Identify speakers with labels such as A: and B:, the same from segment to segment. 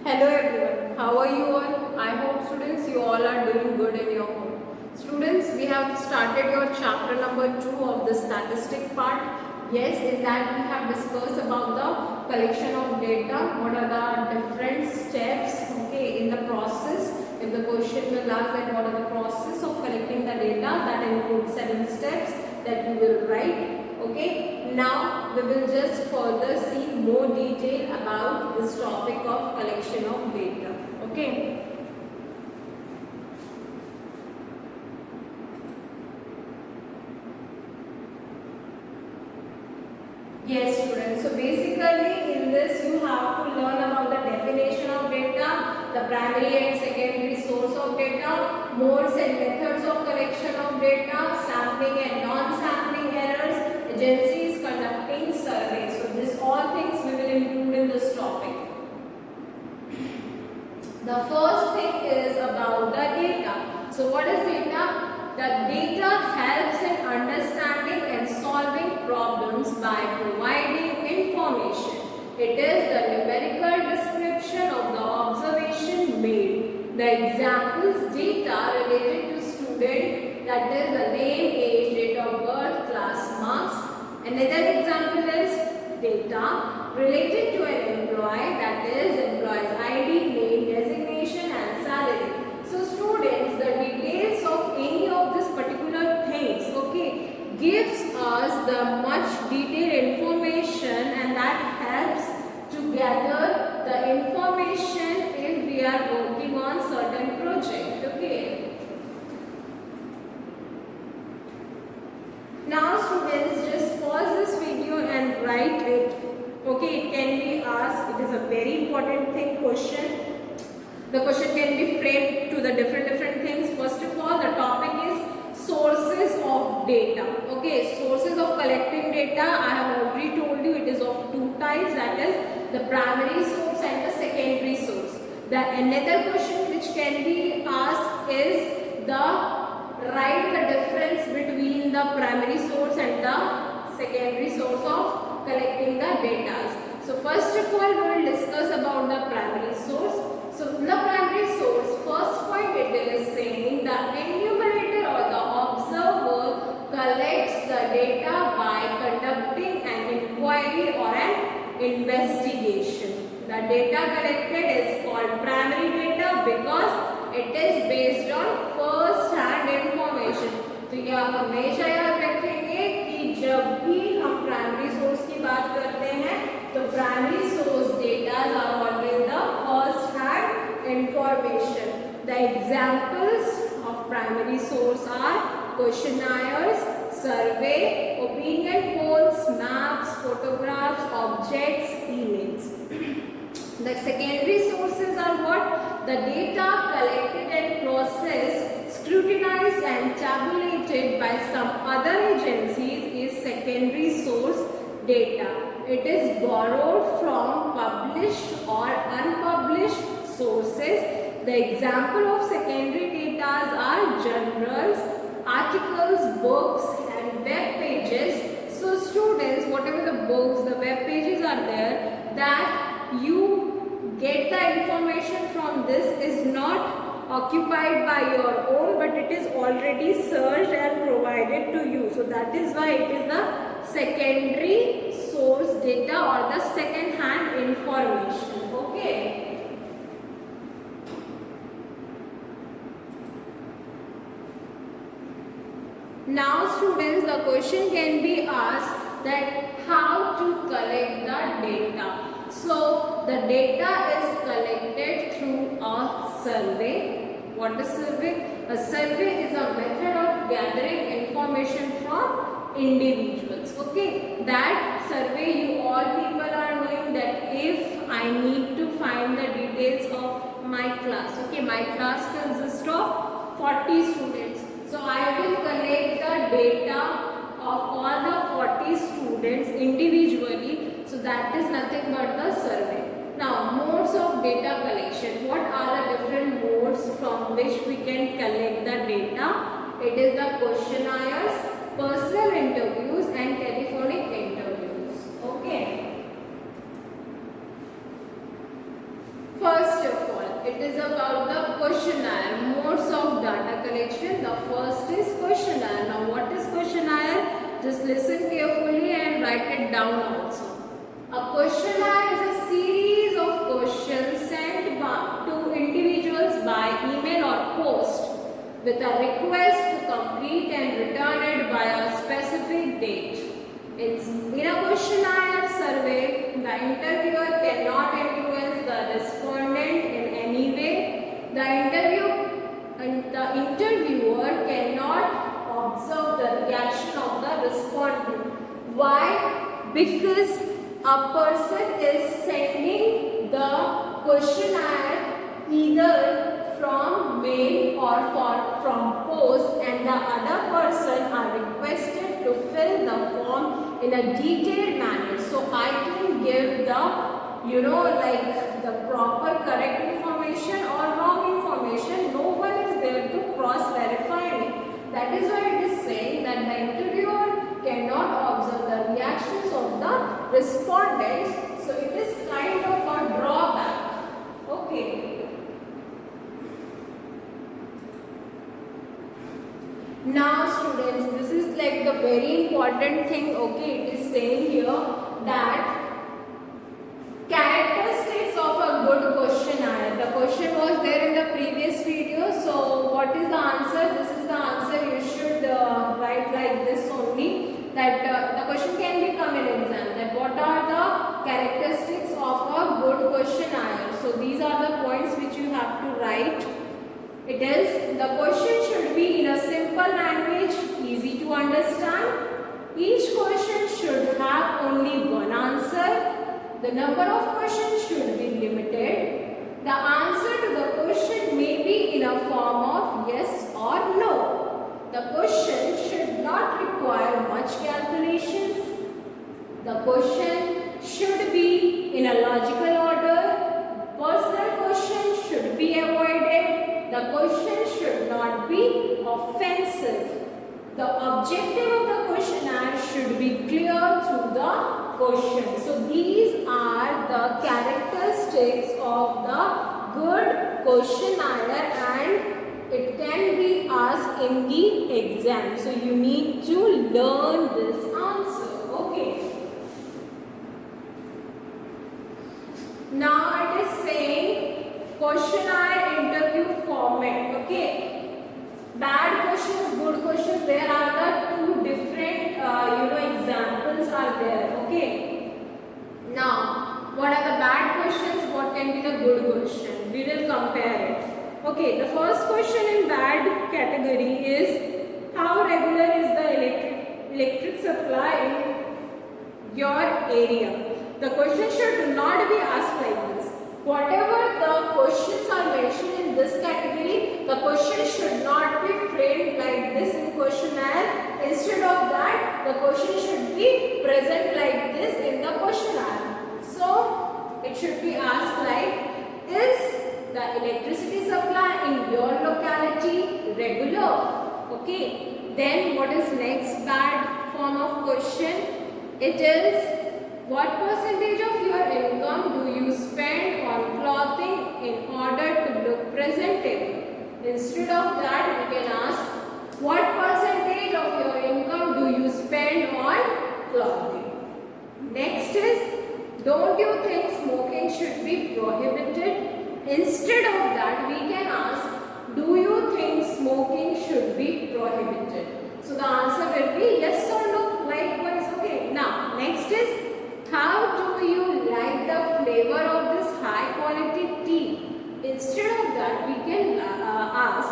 A: Hello everyone, how are you all? I hope students you all are doing good in your home. Students, we have started your chapter number 2 of the statistic part. Yes, in that we have discussed about the collection of data, what are the different steps in the process. If the question will ask that what are the process of collecting the data, that includes 7 steps that we will write. Okay, now we will just further see more detail about this topic of collection of data. Okay. Yes, students. So basically in this you have to learn about the definition of data, the primary and secondary source of data, modes and methods of collection of data, sampling and non-sampling errors, agencies conducting surveys. So these all things we will include in this topic. The first thing is about the data. So what is data? The data helps in understanding and solving problems by providing information. It is the numerical description of the observation made. The examples data related to student, that is the name, age, date of birth, class marks. Another example is data related to an employee, that is employee's ID, name, designation and salary. So students, the details of any of this particular things gives us the much detailed information, and that helps to gather the information if we are working on certain project. Now students, just pause this video and write it. It can be asked. It is a very important question. The question can be framed to the different things. First of all, the topic is sources of data. Sources of collecting data. I have already told you it is of two types, that is the primary source and the secondary source. The another question which can be asked is write the difference between the primary source and the secondary source of collecting the data. So first of all, we will discuss about the primary source. So the primary source, first point it is saying the enumerator or the observer collects the data by conducting an inquiry or an investigation. The data collected is called primary data because it is based on first hand information. तो यह हमेशा याद रखेंगे कि जब भी हम primary source की बात करते हैं तो primary source data are always the first hand information. The examples of primary source are questionnaires, survey, opinion polls, maps, photographs, objects, emails. The secondary sources are what? The data collected and processed, scrutinized and tabulated by some other agencies is secondary source data. It is borrowed from published or unpublished sources. The example of secondary data are journals, articles, books and web pages. So students, whatever the books, the web pages are there, that you get the information from this is not occupied by your own, but it is already searched and provided to you. So that is why it is the secondary source data or the second hand information. Now students, the question can be asked that how to collect the data. So the data is collected through a survey. What is survey? A survey is a method of gathering information from individuals. That survey you all people are knowing that if I need to find the details of my class. My class consists of 40 students. So I will collect the data of all the 40 students individually. So that is nothing but the survey. Now modes of data collection. What are the different modes from which we can collect the data? It is the questionnaires, personal interviews and telephonic interviews. First it is about the questionnaire, modes of data collection. The first is questionnaire. Now what is questionnaire? Just listen carefully and write it down also. A questionnaire is a series of questions sent to individuals by email or post with a request to complete and return it by a specific date. In a questionnaire survey, the interviewer cannot influence the respondent in any way. The interviewer cannot observe the reaction of the respondent. Why? Because a person is sending the questionnaire either from mail or from post, and the other person are requested to fill the form in a detailed manner. So I can give the like the proper correct information or wrong information. No one is there to cross verify me. That is why it is saying that the interviewer cannot observe the reactions of the respondents. So it is kind of a drawback. Okay. Now students, this is like the very important thing. Okay, it is saying here that characteristics of a good questionnaire. The question was there in the previous video. So what is the answer? This is the answer. You should write like this only. That the question can become an exam. That what are the characteristics of a good questionnaire? So these are the points which you have to write. It is, the question should be in a simple language, easy to understand. Each question should have only one answer. The number of questions should be limited. The answer to the question may be in a form of yes or no. The question should not require much calculations. The question should be in a logical order. Personal questions should be avoided. The question should not be offensive. The objective of the questionnaire should be clear through the question. So these are the characteristics of the good questionnaire, and it can be asked in the exam. So you need to learn this answer. Okay. Now it is saying questionnaire interview format. Okay, bad questions, good questions, there are the two different examples are there. Okay, now what are the bad questions, what can be the good question? We will compare it. Okay, the first question in bad category is how regular is the electric supply in your area? The question should not be asked like this. Whatever the questions are mentioned in this category, the question should not be framed like this in questionnaire. Instead of that, the question should be present like this in the questionnaire. So, it should be asked like, is the electricity supply in your locality regular? Okay. Then what is next bad form of question? It is, what percentage of your income do you spend on clothing in order to look presentable? Instead of that, we can ask, what percentage of your income do you spend on clothing? Next is, don't you think smoking should be prohibited? Instead of that, we can ask, do you think smoking should be prohibited? So the answer will be yes or no. Likewise, okay. Now, next is, how do you like the flavor of this high quality tea? Instead of that, we can ask,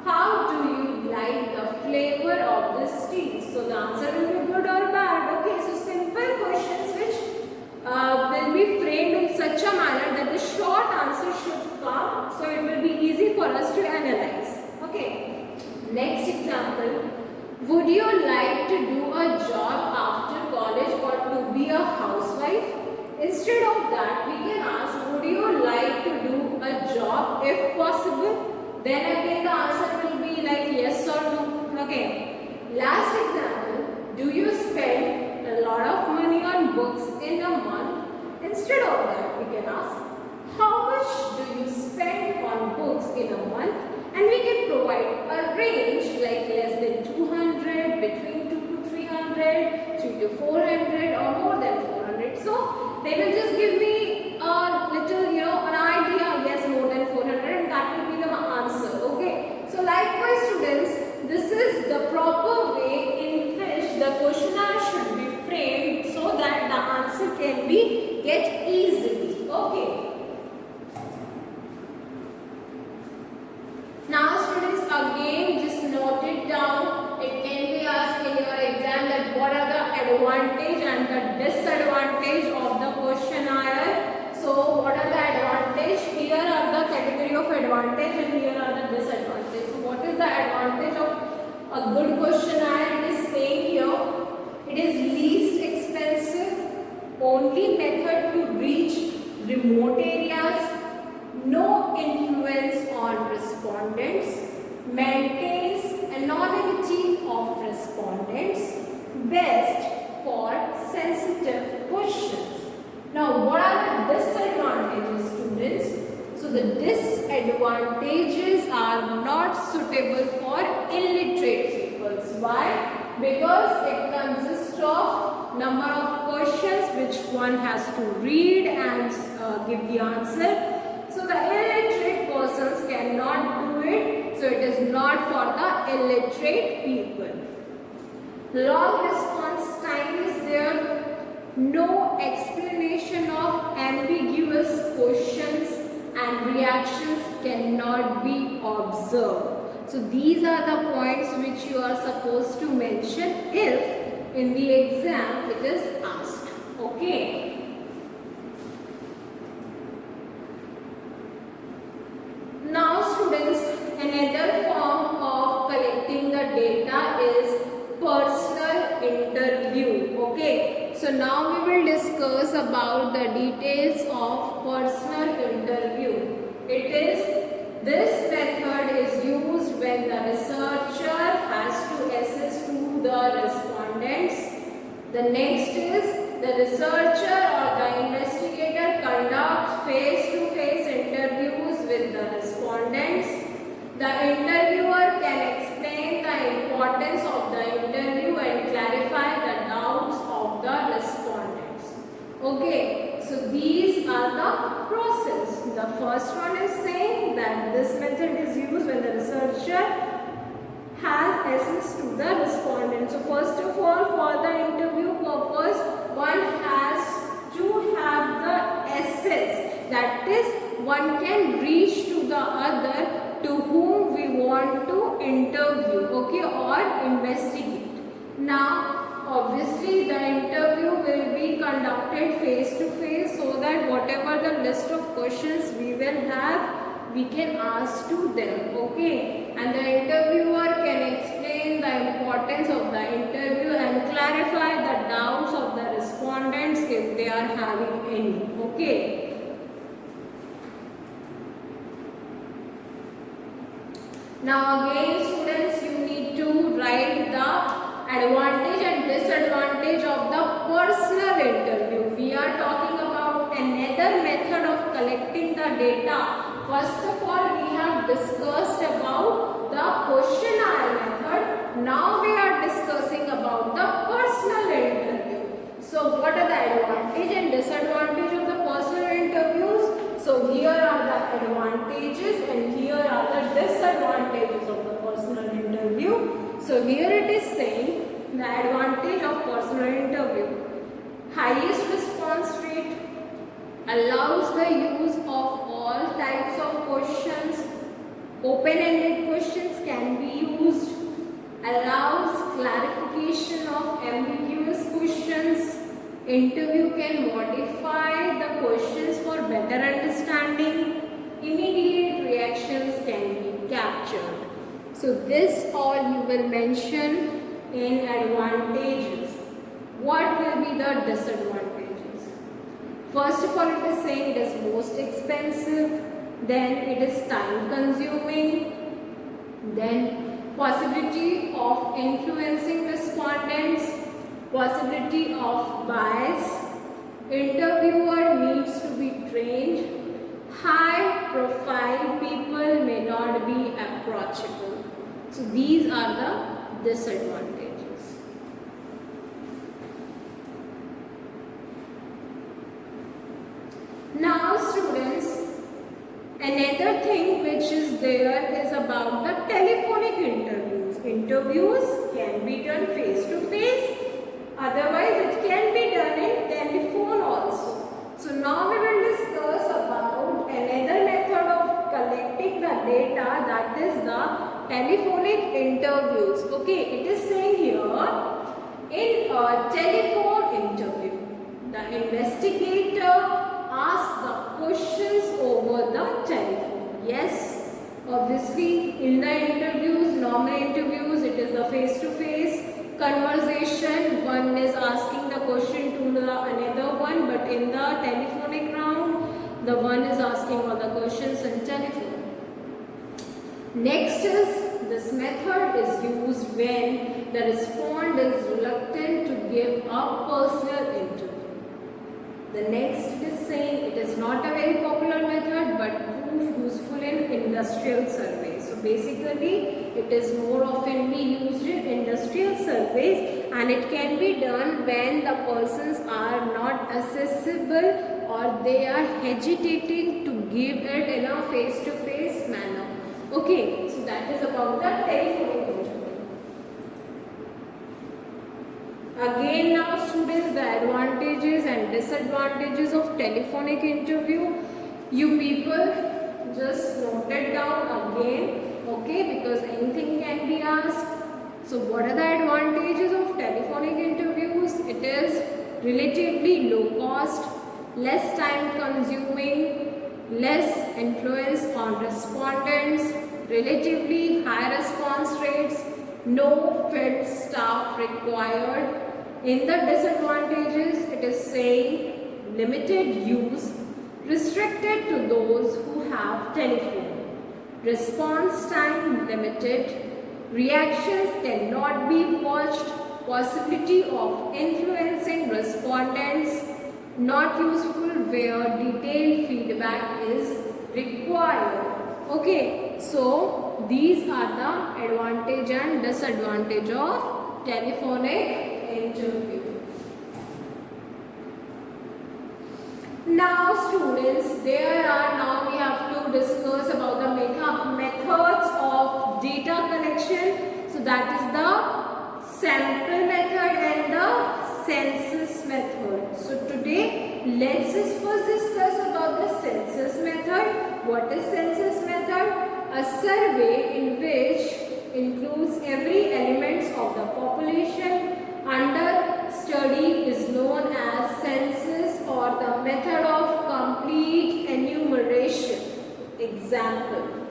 A: how do you like the flavor of this tea? So the answer will be good or bad. Okay, so simple questions which will be framed in such a manner that the short answer should come. So it will be easy for us to analyze. Okay, next example. Would you like to do a job after college or to be a housewife? Instead of that, we can ask, would you like to do a job if possible? Then again the answer will be like yes or no. Okay. Last example, do you spend a lot of money on books in a month? Instead of that, we can ask, how much do you spend the disadvantage of the questionnaire. So what are the advantage? Here are the category of advantage and here are the disadvantage. So what is the advantage of a good questionnaire? It is saying here, it is least expensive, only method to reach remote areas, no influence on respondents, maintains anonymity of respondents, best for sensitive questions. Now, what are the disadvantages, students? So, the disadvantages are not suitable for illiterate people. Why? Because it consists of number of questions which one has to read and give the answer. So, the illiterate persons cannot do it. So, it is not for the illiterate people. Long response time is there. No explanation of ambiguous questions and reactions cannot be observed. So these are the points which you are supposed to mention if in the exam it is asked. Okay. Now students, another form of collecting the data is personal interview. Okay. So now we will discuss about the details of personal interview. This method is used when the researcher has to assess to the respondents. The next is the researcher or the investigator conducts face-to-face interviews with the respondents. The interviewer can explain the importance of the interview and clarify the doubts of the respondents. Okay, so these are the process. The first one is saying that this method is used when the researcher has access to the respondent. So first of all, for the interview purpose, one has to have the access. That is, one can reach to the other to whom we want to interview, okay, or investigate. Now, obviously, the interview will be conducted face to face so that whatever the list of questions we will have, we can ask to them, okay. And the interviewer can explain the importance of the interview and clarify the doubts of the respondents if they are having any, okay. Now again students, you need to write the advantage and disadvantage of the personal interview. We are talking about another method of collecting the data. First of all, we have discussed about the questionnaire method. Now we are discussing about the personal interview. So what are the advantage and disadvantage of the personal interviews? So here are the advantages and here are the disadvantages of the personal interview. So here it is saying the advantage of personal interview. Highest response rate, allows the use of all types of questions. Open-ended questions can be used. Allows clarification of ambiguous questions. Interview can modify the questions for better understanding. Immediate reactions can be captured. So this all you will mention in advantages. What will be the disadvantages? First of all, it is saying it is most expensive. Then it is time consuming. Then possibility of influencing respondents. Possibility of bias. Interviewer needs to be trained. High profile people may not be approachable. So these are the disadvantages. Now students, another thing which is there is about the telephonic interviews. Interviews can be done face to face. Otherwise, it can be done in telephone also. So now we will discuss about another method of collecting the data, that is the telephonic interviews. Okay, it is saying here in a telephone interview. investigator asks the questions over the telephone. Yes, obviously in the interviews, normal interviews, it is the face-to-face conversation. One is asking the question to the another one, but in the telephonic round, the one is asking all the questions on telephone. Next is, this method is used when the respondent is reluctant to give a personal interview. The next is saying it is not a very popular method but proved useful in industrial surveys. So basically it is more oftenly used in industrial surveys, and it can be done when the persons are not accessible or they are hesitating to give it in a face-to-face manner. Okay, so that is about the telephonic interview. Again now students, the advantages and disadvantages of telephonic interview. You people just note it down again, okay, because anything can be asked. So what are the advantages of telephonic interviews? It is relatively low cost, less time consuming, less influence on respondents, relatively high response rates, no field staff required. In the disadvantages, it is saying limited use, restricted to those who have telephone, response time limited, reactions cannot be watched, possibility of influencing respondents, not useful where detailed feedback is required. Okay, so these are the advantage and disadvantage of telephonic interview. Now students, we have to discuss about the methods of data collection. So that is the sample method and the census method. So today let's first discuss about the census method. What is census method? A survey in which includes every element of the population under study is known as census or the method of complete enumeration. Example: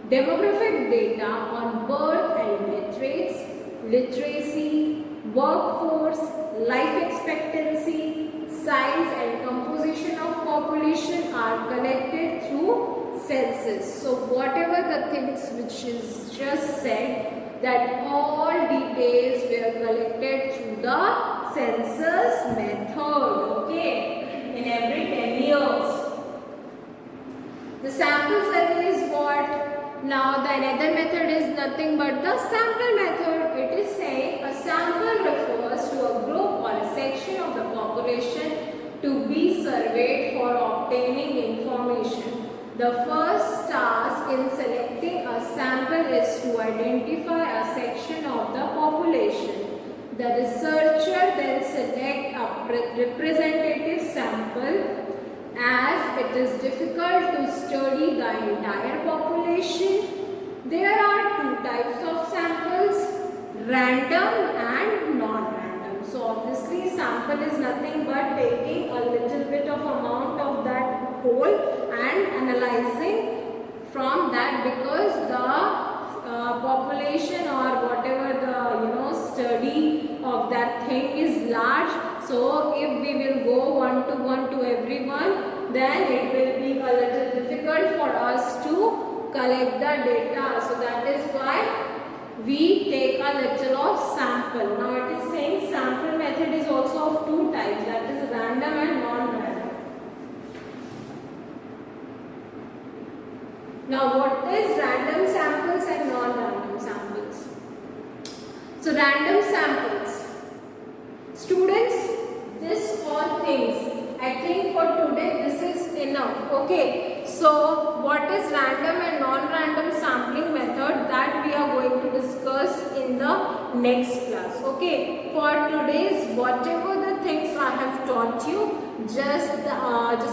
A: demographic data on birth and death rates, literacy, workforce, life expectancy, size and composition of population are collected through census. So whatever the things which is just said, that all details were collected through the census method, okay, in every 10 years. The sample survey is what? Now the another method is nothing but the sample method. It is saying a sample refers to a group or a section of the population to be surveyed for obtaining information. The first task in selecting a sample is to identify a section of the population. The researcher then selects a representative sample. As it is difficult to study the entire population, there are two types of samples, random and non-random. So obviously sample is nothing but taking a little bit of amount of that whole and analyzing from that, because the population or whatever the study of that thing is large. So if we will go one to everyone, then it will be a little difficult for us to collect the data. So that is why we take a little of sample. Now it is saying sample method is also of two types, that is random and non-random. Now what is random samples and non-random samples? So random samples. Students, this all things, I think for today this is enough. Okay, so what is random and non-random sampling method, that we are going to discuss in the next class. Okay, for today's whatever the things I have taught you, just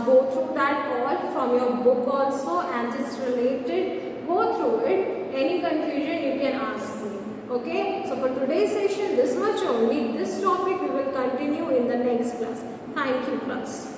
A: go through that all from your book also and just relate it, go through it. Any confusion you can ask me. Okay, so for today's session this much only. This topic we will continue in the next class. Thank you, class.